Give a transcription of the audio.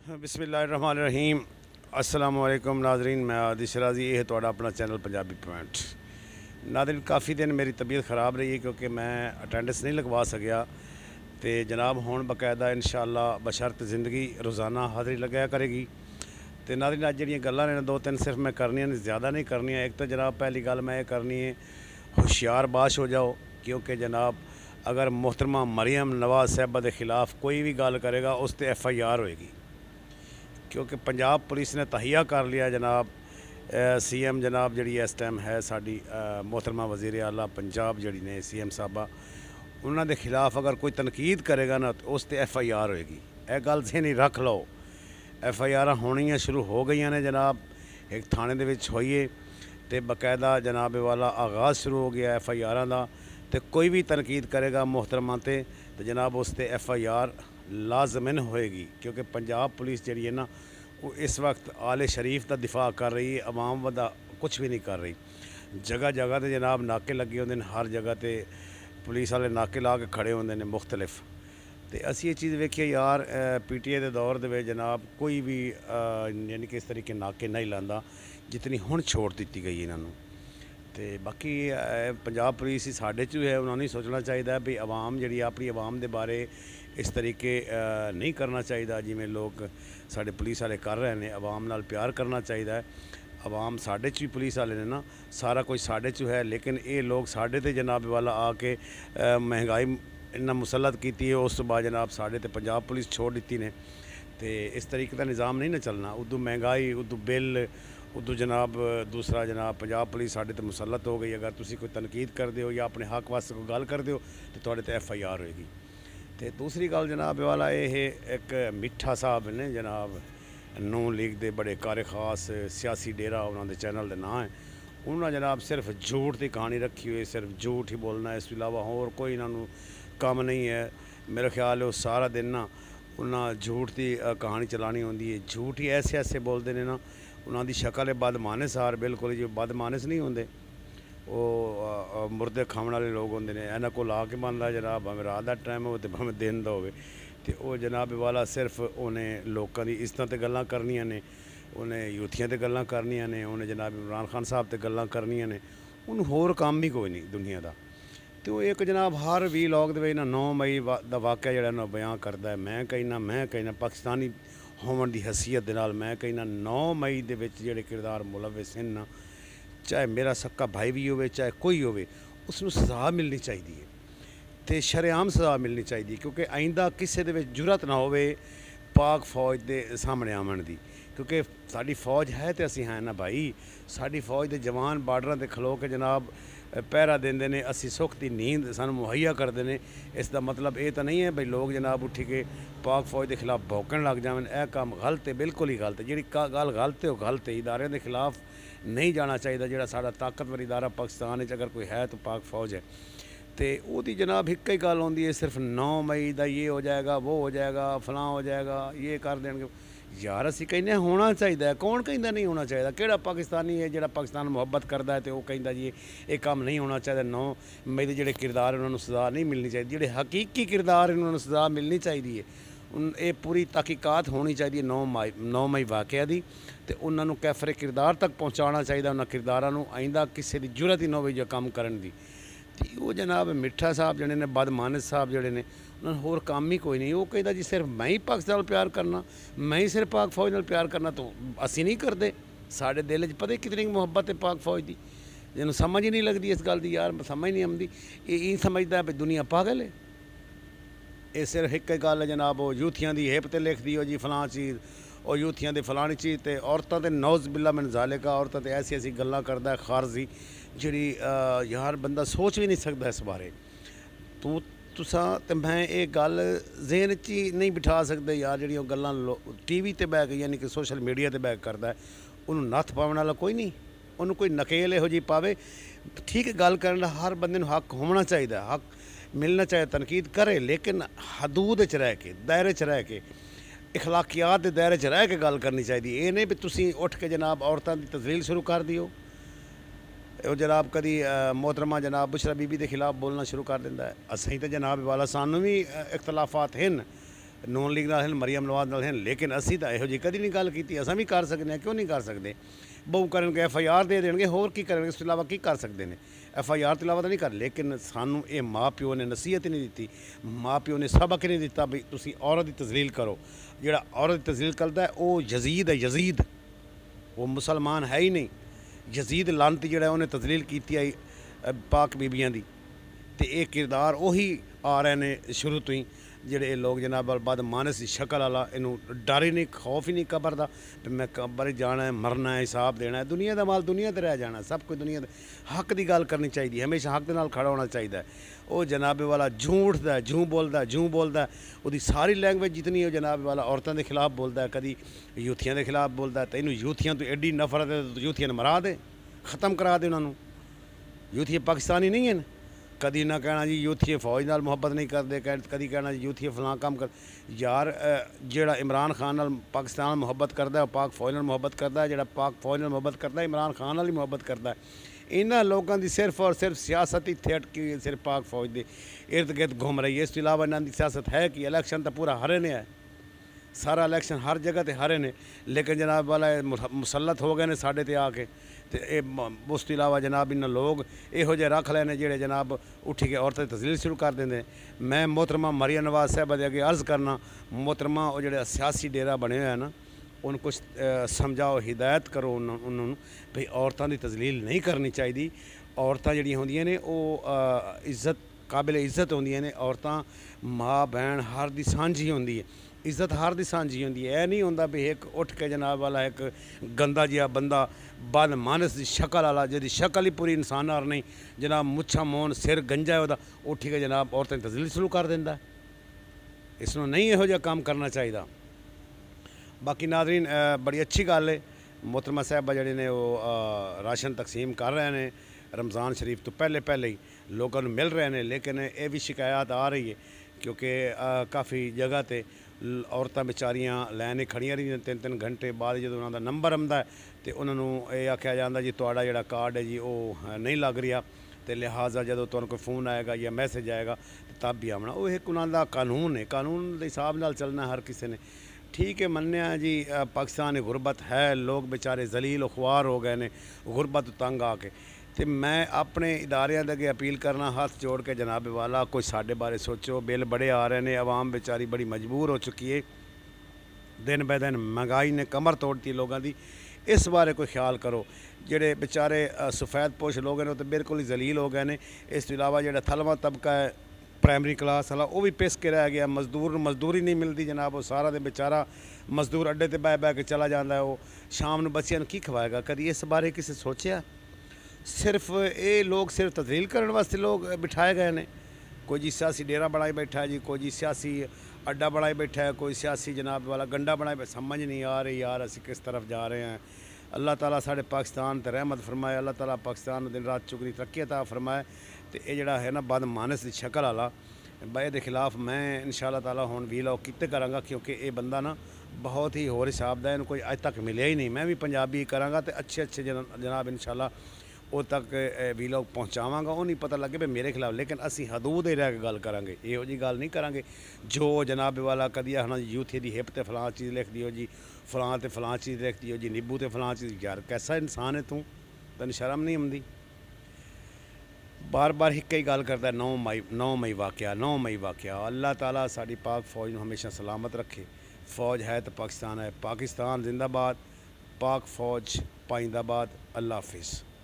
बिस्मिल्लाहिर्रहमानिर्रहीम। अस्सलाम वालेकुम नाजरीन, मैं आदिश राजी, ये है तुहाड़ा अपना चैनल पंजाबी पॉइंट। नाजरीन, काफ़ी दिन मेरी तबीयत ख़राब रही है क्योंकि मैं अटेंडेंस नहीं लगवा सकिया। तो जनाब हुण बाकायदा इंशाअल्लाह बशर्त ज़िंदगी रोज़ाना हाज़री लग्या करेगी। तो नाजरीन, अज जड़ियाँ गल्लां ने दो तीन सिर्फ मैं करनियां ने, ज़्यादा नहीं करनियां। एक तो जनाब पहली गल मैं ये करनी है, होशियार बाश हो जाओ, क्योंकि जनाब अगर मोहतरमा मरियम नवाज़ साहबा के खिलाफ कोई भी गल करेगा उस पर FIR होएगी। क्योंकि पंजाब पुलिस ने तहिया कर लिया जनाब, CM जनाब जी इस टाइम है साड़ी मोहतरमा वज़ीर आला पंजाब जी ने CM साहबा, उन्होंने खिलाफ अगर कोई तनकीद करेगा ना तो उस पर FIR होएगी। यह गल ज़हनी रख लो। FIR होनियाँ शुरू हो गई ने जनाब, एक थाने दे विच होई है तो बाकायदा जनाब वाला आगाज़ शुरू हो गया FIR का। तो कोई भी तनकीद करेगा मोहतरमा तो जनाब उस पर FIR लाजमन होएगी। क्योंकि पंजाब पुलिस जी है ना, वो इस वक्त आले शरीफ का दिफा कर रही है, अवाम वादा कुछ भी नहीं कर रही। जगह जगह तो जनाब नाके लगे होंगे, हर जगह तो पुलिस वाले नाके ला के खड़े होंगे ने मुख्तलिफ। तो असी ये चीज़ वेखिए यार, PTI के दौर दे जनाब कोई भी यानी कि इस तरीके नाके नहीं लाता जितनी हुण छूट दी गई इन्हों। तो बाकी पंजाब पुलिस ही साढ़े च है, उन्होंने सोचना चाहिए भी आवाम जी अपनी आवाम के बारे इस तरीके नहीं करना चाहिए जिमें लोग साढ़े पुलिस वाले कर रहे हैं। आवाम नाल प्यार करना चाहिए। आवाम साढ़े च भी पुलिस वाले ने ना, सारा कुछ साढ़े च है, लेकिन ये लोग साढ़े ते जनाब वाला आके महंगाई इन्ना मुसलत की है, उस बाद जनाब साढ़े ते पंजाब पुलिस छोड़ दी ने। तो इस तरीके का निज़ाम नहीं ना चलना। उदू महंगाई, उदू बिल, उदू जनाब दूसरा जनाब पंजाब पुलिस साढ़े ते मुसलत हो गई। अगर तुसी कोई तनकीद कर दो या अपने हक वास्ते कोई गल कर दो तो थोड़े ते FIR होएगी। तो दूसरी गल जनाब वाला ये एक मिठा साहब ने जनाब, नून लीग के बड़े कार खास सियासी डेरा उन्होंने चैनल के नाम है। उन्होंने जनाब सिर्फ झूठ की कहानी रखी हुई, सिर्फ झूठ ही बोलना है, इस अलावा होर कोई इन्हों काम नहीं है। मेरा ख्याल है वो सारा दिन ना उन्हें झूठ की कहानी चलानी होंगी है। झूठ ही ऐसे ऐसे बोलते हैं ना, उन्होंने शक्ल है बदमानस सार, बिल्कुल जो बदमानस नहीं होंगे, वो मुर्दे खाने वाले लोग होंगे ने। इन्होंने को ला के बनता जनाब, भावें रात का टाइम हो तो भावें दिन का हो। तो वो जनाब वाला सिर्फ उन्हें लोगों की इज्जत ते गल्लां करनियां ने, उन्हें यूथियां ते गल्लां करनियां ने, उन्हें जनाब इमरान खान साहब ते गल्लां करनियां ने। उन्होंने होर काम भी कोई नहीं दुनिया का। तो एक जनाब हर वीलॉग दे ना 9 मई का वाक़या जिहड़ा बयान करता है। मैं कहना पाकिस्तानी होवन की हैसीयत दे नाल मैं कहना 9 मई दे विच जिहड़े किरदार मुलविस हैं ना, चाहे मेरा सक्का भाई भी हो चाहे कोई हो, उसनूं सज़ा मिलनी चाहिए है। तो शरेआम सज़ा मिलनी चाहिए, क्योंकि आइंदा किसी दे विच जुरत ना होवे पाक फौज के सामने आवन की। क्योंकि साड़ी फौज है तो असी हैं ना भाई, साड़ी फौज के जवान बार्डर से खलो के जनाब पहरा देंदे ने, असी सुख की नींद सानू मुहैया करते हैं। इसका मतलब ये तो नहीं है भाई लोग जनाब उठी के पाक फौज के खिलाफ भौंकण लग जाए। यह काम गलत है, बिल्कुल ही गलत है। जी गल गलत है वो गलत है। इदारे के खिलाफ नहीं जाना चाहिए। जो साड़ा ताकतवर इदारा पाकिस्तान अगर कोई है तो पाक फौज है। तो वो जनाब एक ही गल आती है, सिर्फ 9 मई का ये हो जाएगा, वो हो जाएगा, फलां हो जाएगा, ये कर देंगे। यार असी कहने होना चाहिए, कौन कहता नहीं होना चाहिए? किहड़ा पाकिस्तानी है जो पाकिस्तान मुहब्बत करता है तो वह कहता जी ये काम नहीं होना चाहिए। 9 मई के जोड़े किरदार उन्होंने सज़ा नहीं मिलनी चाहिए। जोड़े हकीकी किरदार उन्होंने सज़ा मिलनी चाहिए है। ये पूरी तहकीकात होनी चाहिए 9 मई वाक़या की। तो उन्होंने कैफरे किरदार तक पहुँचाना चाहिए। उन्होंने किरदारों आइंदा किसी की जरूरत ही ना हो जो काम करने की। तो वो जनाब मिठा साहब जड़े ने, बदमानस साहब जड़े ने, उन्होंने होर काम ही कोई नहीं। वो कहता जी सिर्फ मैं ही पाकिस्तान प्यार करना, मैं ही सिर्फ पाक फौज नाल प्यार करना। तो असी नहीं करते। साढ़े दिल च पता ही कितनी मुहब्बत है पाक फौज की, जिन्होंने समझ ही नहीं लगती इस गल की। यार समझ नहीं आती, ये समझता है भी दुनिया पागल है। ये सिर्फ एक गल है जनाब, वो यूथियां की हिप ते लिख दी हो जी फलां चीज़, और यूथियां की फलानी चीज़। तो औरतों के नौज बिल्ला मैन जालिका, औरतों तो ऐसी ऐसी गल्लां करता है खारजी जी, यार बंदा सोच भी नहीं सकता इस बारे। तुसा तो मैं ये गल जहन च ही नहीं बिठा सकते यार। जी गल्लां TV ते बैक यानी कि सोशल मीडिया ते बैक करता है, उन्होंने नत्थ पावन वाला कोई नहीं, उन्होंने कोई नकेल इहो जी पावे। ठीक है, गल करने का हर बंदे नूं हक होना चाहिए, हक मिलना चाहिए, तनकीद करे, लेकिन हदूद च रह के, दायरे च रह के, इखलाकियात के दायरे च रह के गल करनी चाहिए। ये नहीं भी तुसी उठ के जनाब औरतों की तजलील शुरू कर दियो। वो जनाब कभी मोहतरमा जनाब बुशरा बीबी के खिलाफ बोलना शुरू कर देता है। असी तो जनाब वाला सानू भी इख्तलाफात हैं, ਨੂਨ ਲੀਗ ਨਾਲ ਹਨ, ਮਰੀਮ ਨਵਾਜ਼ ਨਾਲ ਹਨ, ਲੇਕਿਨ ਅਸੀਂ ਤਾਂ ਇਹੋ ਜਿਹੀ ਕਦੀ ਨਹੀਂ ਗੱਲ ਕੀਤੀ। ਅਸਾਂ ਵੀ ਕਰ ਸਕਦੇ ਹਾਂ, ਕਿਉਂ ਨਹੀਂ ਕਰ ਸਕਦੇ? ਬਹੁ ਕਰਨਗੇ, FIR ਦੇ ਦੇਣਗੇ, ਹੋਰ ਕੀ ਕਰਨਗੇ? ਇਸ ਤੋਂ ਇਲਾਵਾ ਕੀ ਕਰ ਸਕਦੇ ਨੇ? FIR ਤੋਂ ਇਲਾਵਾ ਤਾਂ ਨਹੀਂ ਕਰ। ਲੇਕਿਨ ਸਾਨੂੰ ਇਹ ਮਾਂ ਪਿਓ ਨੇ ਨਸੀਹਤ ਨਹੀਂ ਦਿੱਤੀ, ਮਾਂ ਪਿਓ ਨੇ ਸਬਕ ਨਹੀਂ ਦਿੱਤਾ ਵੀ ਤੁਸੀਂ ਔਰਤ ਦੀ ਤਜ਼ਲੀਲ ਕਰੋ। ਜਿਹੜਾ ਔਰਤ ਦੀ ਤਜ਼ਲੀਲ ਕਰਦਾ ਉਹ ਯਜ਼ੀਦ ਹੈ, ਯਜ਼ੀਦ। ਉਹ ਮੁਸਲਮਾਨ ਹੈ ਹੀ ਨਹੀਂ। ਯਜ਼ੀਦ ਲਾਨਤੀ ਜਿਹੜਾ ਉਹਨੇ ਤਜ਼ਲੀਲ ਕੀਤੀ ਆਈ ਪਾਕ ਬੀਬੀਆਂ ਦੀ, ਤੇ ਇਹ ਕਿਰਦਾਰ ਉਹੀ ਆ ਰਹੇ ਨੇ ਸ਼ੁਰੂ ਤੋਂ ਹੀ, ਜਿਹੜੇ ਇਹ ਲੋਕ ਜਨਾਬ ਬਦ ਮਾਨਸ ਦੀ ਸ਼ਕਲ ਵਾਲਾ। ਇਹਨੂੰ ਡਰ ਹੀ ਨਹੀਂ, ਖੌਫ ਹੀ ਨਹੀਂ ਕਬਰ ਦਾ ਵੀ ਮੈਂ ਕਬਰ ਜਾਣਾ ਹੈ, ਮਰਨਾ ਹੈ, ਹਿਸਾਬ ਦੇਣਾ ਹੈ। ਦੁਨੀਆ ਦਾ ਮਾਲ ਦੁਨੀਆ 'ਤੇ ਰਹਿ ਜਾਣਾ, ਸਭ ਕੁਝ ਦੁਨੀਆ ਦੇ। ਹੱਕ ਦੀ ਗੱਲ ਕਰਨੀ ਚਾਹੀਦੀ, ਹਮੇਸ਼ਾ ਹੱਕ ਦੇ ਨਾਲ ਖੜਾ ਹੋਣਾ ਚਾਹੀਦਾ ਹੈ। ਉਹ ਜਨਾਬ ਵਾਲਾ ਝੂਠ ਦਾ ਜੂੰ ਬੋਲਦਾ। ਉਹਦੀ ਸਾਰੀ ਲੈਂਗੁਏਜ ਜਿਤਨੀ ਉਹ ਜਨਾਬ ਵਾਲਾ ਔਰਤਾਂ ਦੇ ਖਿਲਾਫ ਬੋਲਦਾ, ਕਦੀ ਯੂਥੀਆਂ ਦੇ ਖਿਲਾਫ ਬੋਲਦਾ। ਤੇ ਇਹਨੂੰ ਯੂਥੀਆਂ ਤੋਂ ਐਡੀ ਨਫ਼ਰਤ ਹੈ, ਯੂਥੀਆਂ ਨੂੰ ਮਰਾ ਦੇ, ख़त्म करा दे उन्होंने। यूथी पाकिस्तानी नहीं हैं। कदी ना कहना जी यूथी फौज नाल मुहब्बत नहीं करते, कदी कहना जी यूथी फलां काम कर। यार जेड़ा इमरान खान नाल पाकिस्तान नाल मुहब्बत करता है, पाक फौज नाल मुहब्बत करता है। जेड़ा पाक फौज नाल मुहब्बत करता है, इमरान खान नाल ही मुहब्बत करता है। इन्होंने लोगों की सिर्फ और सिर्फ सियासत ही अटकी हुई है, सिर्फ पाक फौज के इर्द गिर्द घूम रही है। इस तो इलावा इन्हों की सियासत है कि इलैक्शन तो पूरा हरे ने है, सारा इलैक्शन हर जगह ते हरे ने। लेकिन जनाब वाला मुसलत हो गए ने साढ़े ते आके। तो उस तो इलावा जनाब इन्होंने लोग इहो जे रख लेने जेड़े जनाब उठी के औरतें तस्लील शुरू कर देंगे। मैं मोहतरमा मरियम नवाज साहब अगे अर्ज़ करना, मोहतरमा वो जो सियासी डेरा बने हुए हैं ना, उनको समझाओ, हिदायत करो उन्होंने भाई औरतों की तस्लील नहीं करनी चाहिए। औरतां जिहड़ियां होंदियां ने वो इज्जत काबिल इज्जत होंदियां ने। औरतां माँ बहन हर दी सांझी होंदी है, इज्जत हर दी सांझी होंदी है। यह नहीं होंदा भी एक उठ के जनाब वाला एक गंदा जिहा बंदा बद मानस की शक्ल वाला, जिहदी शक्ल ही पूरी इंसान और नहीं, जनाब मुच्छा मोन सिर गंजा है वह, उठ के जनाब औरतें तस्लील शुरू कर देंदा। इसनों नहीं इहो जिहा काम करना चाहिए। बाकी नाज़रीन बड़ी अच्छी गल है, मोहतरमा साहबा जिहड़े ने वो राशन तकसीम कर रहे हैं रमज़ान शरीफ तो पहले ही लोगों को मिल रहे हैं। लेकिन ये भी शिकायत आ रही है क्योंकि काफ़ी जगह ते औरतां बेचारियां लैन खड़ियां रही 3-3 घंटे बाद जो उन्होंने नंबर आंदा है तो उन्होंने ये आख्या जाता जी तुहाडा जिहड़ा कार्ड है जी वो नहीं लग रहा, तो लिहाजा जो तुहानूं कोई फ़ोन आएगा या मैसेज आएगा तब भी आना। वो एक उन्होंने कानून है, कानून के हिसाब नाल चलना हर किसी ने। ठीक है, मन्निया जी पाकिस्तान गुरबत है, लोग बेचारे जलील खुआर हो गए ने गुरबत तंग आके। तो मैं अपने इदारे अगे अपील करना हाथ जोड़ के जनाब वाला कोई साढ़े बारे सोचो। बिल बड़े आ रहे हैं, आवाम बेचारी बड़ी मजबूर हो चुकी है, दिन ब दिन महंगाई ने कमर तोड़ती लोगों की। इस बारे कोई ख्याल करो। जेड़े बेचारे सफ़ैद पोश लोग हैं वो तो बिल्कुल ही जलील हो गए हैं। इस तो इलावा जो थलवा तबका है प्राइमरी क्लास वाला वो भी पिस के रह गया। मजदूरी नहीं मिलती जनाब, वो सारा दिन बेचारा मजदूर अड्डे ते बह के चला जाता है। वो शाम को बच्चों की खवाएगा? कभी इस बारे किसी सोचा? सिर्फ ये लोग सिर्फ तस्लील करने वास्ते लोग बिठाए गए हैं। कोई जी सियासी डेरा बनाई बैठा है जी, कोई जी सियासी अड्डा बनाई बैठा है, कोई सियासी जनाब वाला गंडा बनाए। समझ नहीं आ रही यार असी किस तरफ जा रहे हैं। अल्लाह ताला साढ़े पाकिस्तान ते रहमत फरमाए, अल्लाह ताला पाकिस्तान दिन रात चुगनी तरक्की अता फरमाए। तो ये जड़ा है ना बद मानस की शक्ल वाला बाए के खिलाफ मैं इंशाअल्लाह ताला हुण वीलॉग किते करांगा, क्योंकि ये बंदा ना बहुत ही होर हिसाब का, इन्हूं कोई अज तक मिले ही नहीं। मैं भी पंजाबी करांगा तो अच्छे जनाब इंशाअल्लाह वो तक वीलॉग पहुँचावांगा। वो नहीं पता लगे भी मेरे खिलाफ, लेकिन असी हदूद रह के गल करांगे, इहो जी गल नहीं करांगे जो जनाब वाला कदी आखना जी यूथ दी हिप ते फलां चीज़ लिख दियो जी, फलां ते फलां चीज़ लिख दियो जी, नींबू ते फलां चीज़। यार कैसा इंसान है तू, तैनूं शर्म नहीं आउंदी? बार बार एक ही गल करता है 9 मई वाक़या। अल्लाह ताला साड़ी पाक फौज नूं हमेशा सलामत रखे। फौज है तो पाकिस्तान है, पाकिस्तान जिंदाबाद, पाक फौज पाइंदाबाद। अल्लाह हाफिज़।